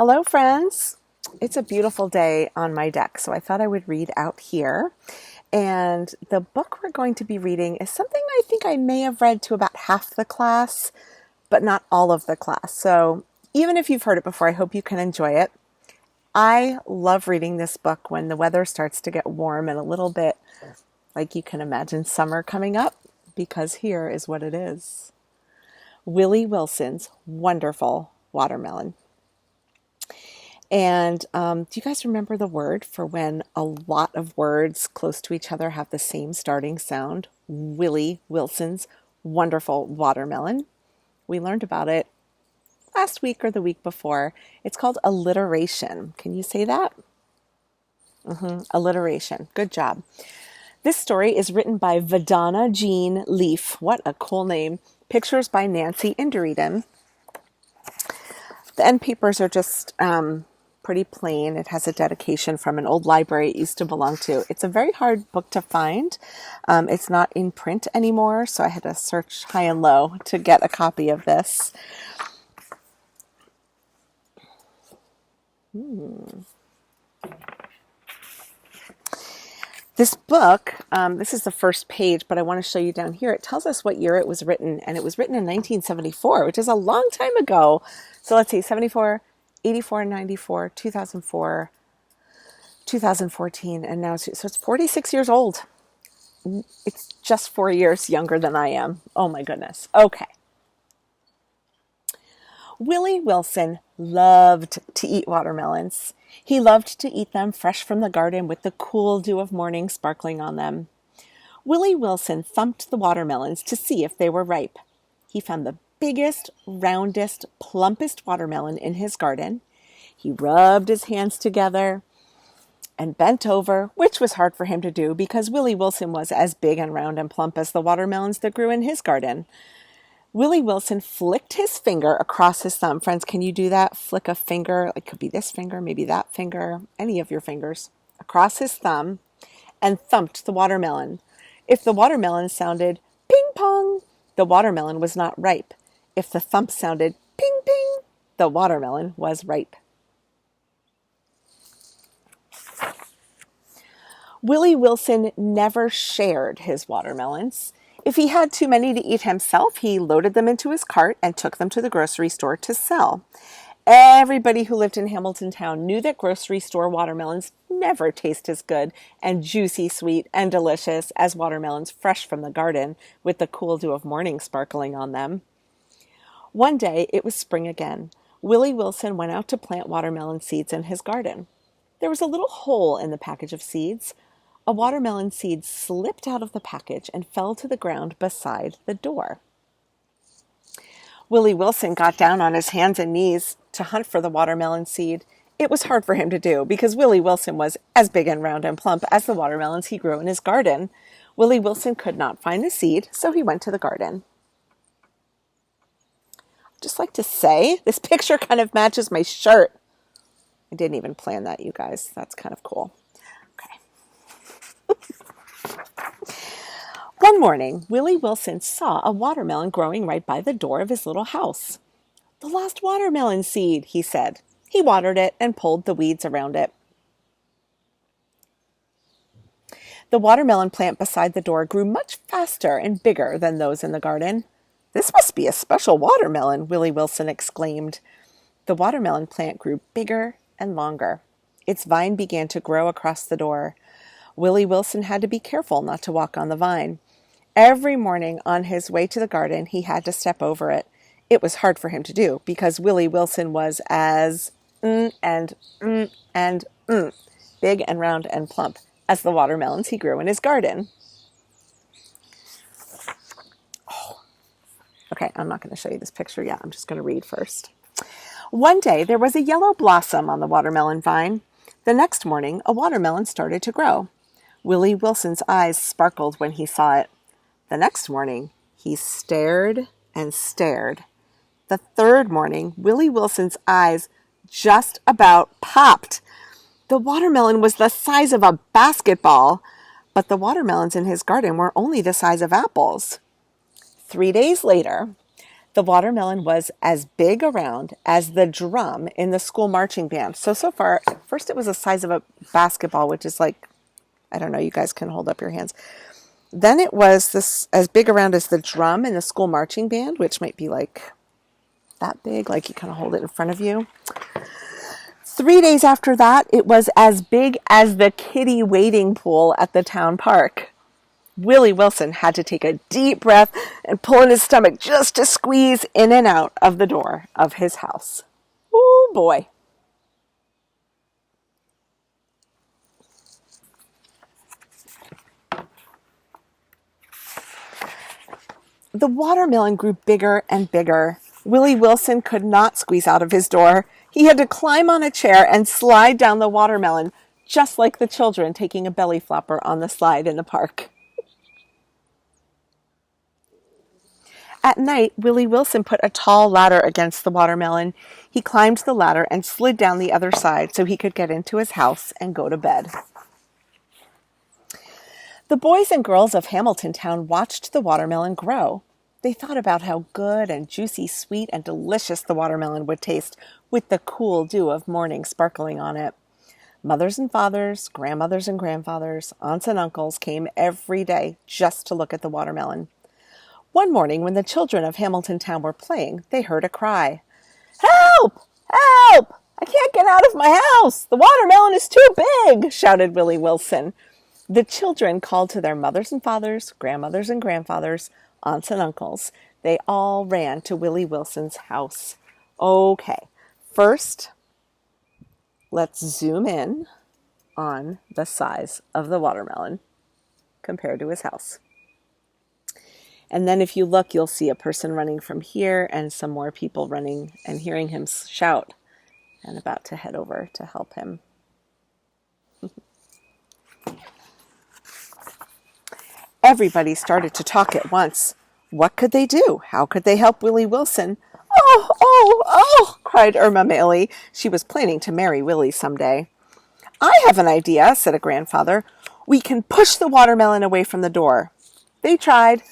Hello, friends. It's a beautiful day on my deck, so I thought I would read out here. And the book we're going to be reading is something I think I may have read to about half the class, but not all of the class. So even if you've heard it before, I hope you can enjoy it. I love reading this book when the weather starts to get warm and a little bit like you can imagine summer coming up, because here is what it is. Willie Wilson's Wonderful Watermelon. And do you guys remember the word for when a lot of words close to each other have the same starting sound? Willie Wilson's Wonderful Watermelon. We learned about it last week or the week before. It's called alliteration. Can you say that? Alliteration. Good job. This story is written by Vadana Jean Leaf. What a cool name. Pictures by Nancy Indereden. The end papers are just pretty plain. It has a dedication from an old library it used to belong to. It's a very hard book to find. It's not in print anymore, so I had to search high and low to get a copy of this. This book, this is the first page, but I want to show you down here. It tells us what year it was written, and it was written in 1974, which is a long time ago. So let's see, 74, 84, 94, 2004, 2014, and now so it's 46 years old. It's just 4 years younger than I am. Oh my goodness. Okay. Willie Wilson loved to eat watermelons. He loved to eat them fresh from the garden with the cool dew of morning sparkling on them. Willie Wilson thumped the watermelons to see if they were ripe. He found the biggest, roundest, plumpest watermelon in his garden. He rubbed his hands together and bent over, which was hard for him to do because Willie Wilson was as big and round and plump as the watermelons that grew in his garden. Willie Wilson flicked his finger across his thumb. Friends, can you do that? Flick a finger, it could be this finger, maybe that finger, any of your fingers, across his thumb and thumped the watermelon. If the watermelon sounded ping pong, the watermelon was not ripe. If the thump sounded ping ping, the watermelon was ripe. Willie Wilson never shared his watermelons. If he had too many to eat himself, he loaded them into his cart and took them to the grocery store to sell. Everybody who lived in Hamilton Town knew that grocery store watermelons never taste as good and juicy, sweet, and delicious as watermelons fresh from the garden with the cool dew of morning sparkling on them. One day, it was spring again. Willie Wilson went out to plant watermelon seeds in his garden. There was a little hole in the package of seeds. A watermelon seed slipped out of the package and fell to the ground beside the door. Willie Wilson got down on his hands and knees to hunt for the watermelon seed. It was hard for him to do because Willie Wilson was as big and round and plump as the watermelons he grew in his garden. Willie Wilson could not find the seed, so he went to the garden. I'd just like to say, this picture kind of matches my shirt. I didn't even plan that, you guys. That's kind of cool. One morning, Willie Wilson saw a watermelon growing right by the door of his little house. "The lost watermelon seed," he said. He watered it and pulled the weeds around it. The watermelon plant beside the door grew much faster and bigger than those in the garden. "This must be a special watermelon," Willie Wilson exclaimed. The watermelon plant grew bigger and longer. Its vine began to grow across the door. Willie Wilson had to be careful not to walk on the vine. Every morning on his way to the garden, he had to step over it. It was hard for him to do because Willie Wilson was as big and round and plump as the watermelons he grew in his garden. Okay, I'm not going to show you this picture yet. I'm just going to read first. One day, there was a yellow blossom on the watermelon vine. The next morning, a watermelon started to grow. Willie Wilson's eyes sparkled when he saw it. The next morning, he stared and stared. The third morning, Willie Wilson's eyes just about popped. The watermelon was the size of a basketball, but the watermelons in his garden were only the size of apples. 3 days later, The watermelon was as big around as the drum in the school marching band. So far, first it was the size of a basketball, which is like, I don't know, you guys can hold up your hands. Then it was this as big around as the drum in the school marching band, which might be like that big, like you kind of hold it in front of you. 3 days after that, it was as big as the kiddie wading pool at the town park. Willie Wilson had to take a deep breath and pull in his stomach just to squeeze in and out of the door of his house. Oh boy. The watermelon grew bigger and bigger. Willie Wilson could not squeeze out of his door. He had to climb on a chair and slide down the watermelon, just like the children taking a belly flopper on the slide in the park. At night, Willie Wilson put a tall ladder against the watermelon. He climbed the ladder and slid down the other side so he could get into his house and go to bed. The boys and girls of Hamilton Town watched the watermelon grow. They thought about how good and juicy, sweet, and delicious the watermelon would taste with the cool dew of morning sparkling on it. Mothers and fathers, grandmothers and grandfathers, aunts and uncles came every day just to look at the watermelon. One morning, when the children of Hamilton Town were playing, they heard a cry. "Help! Help! I can't get out of my house! The watermelon is too big!" shouted Willie Wilson. The children called to their mothers and fathers, grandmothers and grandfathers, aunts and uncles. They all ran to Willie Wilson's house. Okay, first, let's zoom in on the size of the watermelon compared to his house. And then if you look, you'll see a person running from here and some more people running and hearing him shout and about to head over to help him. Everybody started to talk at once. What could they do? How could they help Willie Wilson? "Oh, oh, oh," cried Irma Mailey. She was planning to marry Willie someday. "I have an idea," said a grandfather. "We can push the watermelon away from the door." They tried.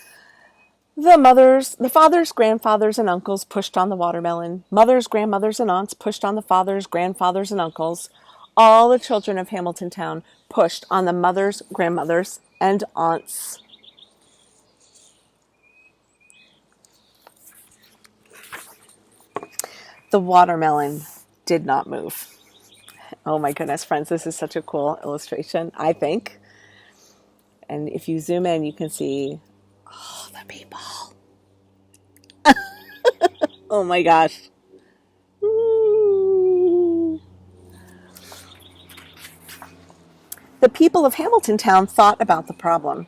The fathers, grandfathers, and uncles pushed on the watermelon. Mothers, grandmothers, and aunts pushed on the fathers, grandfathers, and uncles. All the children of Hamilton Town pushed on the mothers, grandmothers, and aunts. The watermelon did not move. Oh my goodness, friends, this is such a cool illustration, I think. And if you zoom in, you can see all the people. Oh my gosh. Ooh. The people of Hamilton Town thought about the problem.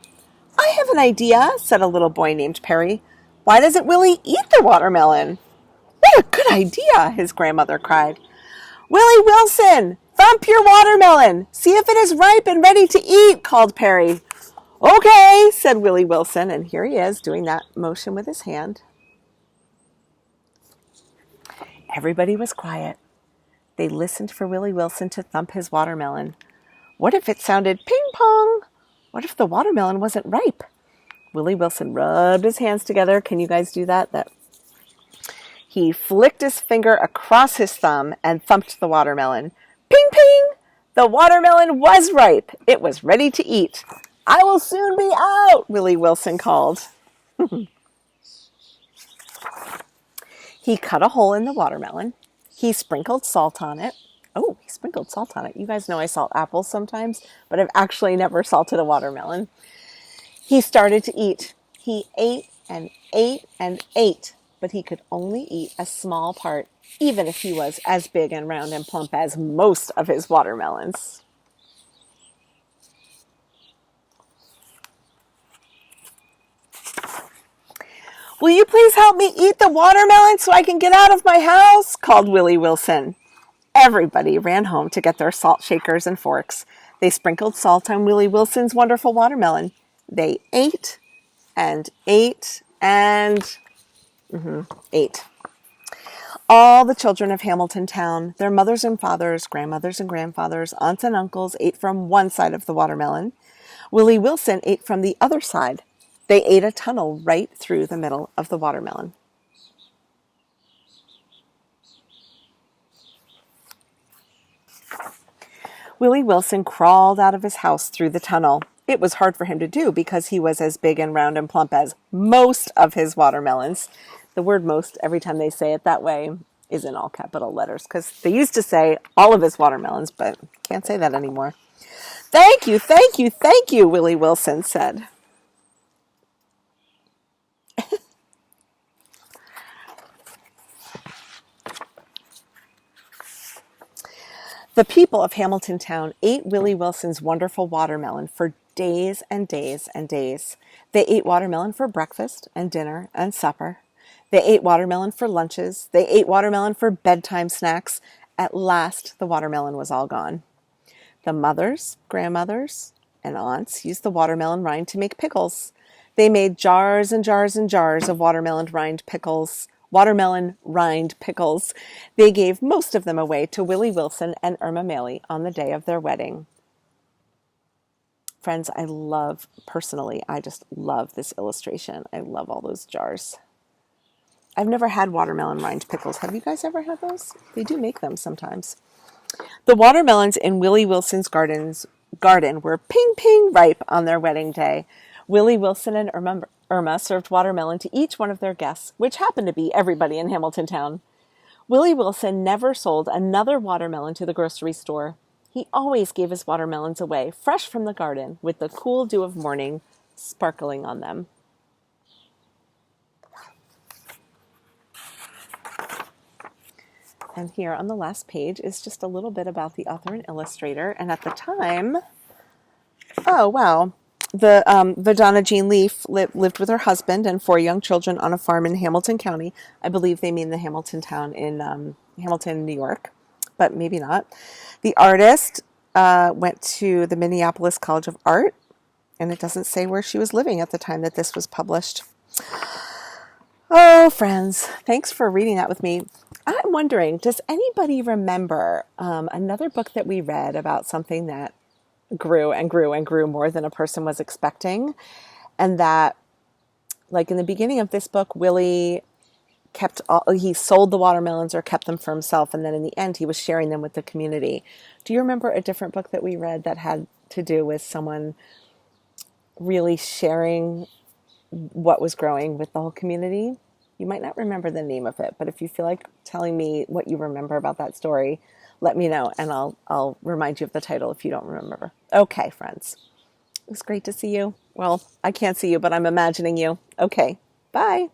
"I have an idea," said a little boy named Perry. "Why doesn't Willie eat the watermelon?" "What a good idea," his grandmother cried. "Willie Wilson, thump your watermelon. See if it is ripe and ready to eat," called Perry. "Okay," said Willie Wilson, and here he is doing that motion with his hand. Everybody was quiet. They listened for Willie Wilson to thump his watermelon. What if it sounded ping pong? What if the watermelon wasn't ripe? Willie Wilson rubbed his hands together. Can you guys do that? He flicked his finger across his thumb and thumped the watermelon. Ping, ping! The watermelon was ripe. It was ready to eat. "I will soon be out," Willie Wilson called. He cut a hole in the watermelon. He sprinkled salt on it. Oh, he sprinkled salt on it. You guys know I salt apples sometimes, but I've actually never salted a watermelon. He started to eat. He ate and ate and ate, but he could only eat a small part, even if he was as big and round and plump as most of his watermelons. "Will you please help me eat the watermelon so I can get out of my house?" called Willie Wilson. Everybody ran home to get their salt shakers and forks. They sprinkled salt on Willie Wilson's wonderful watermelon. They ate and ate and ate. All the children of Hamilton Town, their mothers and fathers, grandmothers and grandfathers, aunts and uncles ate from one side of the watermelon. Willie Wilson ate from the other side. They ate a tunnel right through the middle of the watermelon. Willie Wilson crawled out of his house through the tunnel. It was hard for him to do because he was as big and round and plump as most of his watermelons. The word most, every time they say it that way, is in all capital letters because they used to say all of his watermelons, but can't say that anymore. Thank you, thank you, thank you, Willie Wilson said. The people of Hamilton Town ate Willie Wilson's wonderful watermelon for days and days and days. They ate watermelon for breakfast and dinner and supper. They ate watermelon for lunches. They ate watermelon for bedtime snacks. At last, the watermelon was all gone. The mothers, grandmothers, and aunts used the watermelon rind to make pickles. They made jars and jars and jars of watermelon rind pickles. They gave most of them away to Willie Wilson and Irma Maley on the day of their wedding. Friends, I just love this illustration. I love all those jars. I've never had watermelon rind pickles. Have you guys ever had those? They do make them sometimes. The watermelons in Willie Wilson's garden were ping ripe on their wedding day. Willie Wilson and Irma served watermelon to each one of their guests, which happened to be everybody in Hamilton Town. Willie Wilson never sold another watermelon to the grocery store. He always gave his watermelons away, fresh from the garden, with the cool dew of morning sparkling on them. And here on the last page is just a little bit about the author and illustrator. And at the time, oh, wow. The Donna Jean Leaf lived with her husband and 4 young children on a farm in Hamilton County. I believe they mean the Hamilton town in Hamilton, New York, but maybe not. The artist went to the Minneapolis College of Art, and it doesn't say where she was living at the time that this was published. Oh, friends, thanks for reading that with me. I'm wondering, does anybody remember another book that we read about something that grew and grew and grew more than a person was expecting? And that, like in the beginning of this book, Willie he sold the watermelons or kept them for himself. And then in the end, he was sharing them with the community. Do you remember a different book that we read that had to do with someone really sharing what was growing with the whole community? You might not remember the name of it, but if you feel like telling me what you remember about that story, let me know, and I'll remind you of the title if you don't remember. Okay, friends. It was great to see you. Well, I can't see you, but I'm imagining you. Okay, bye.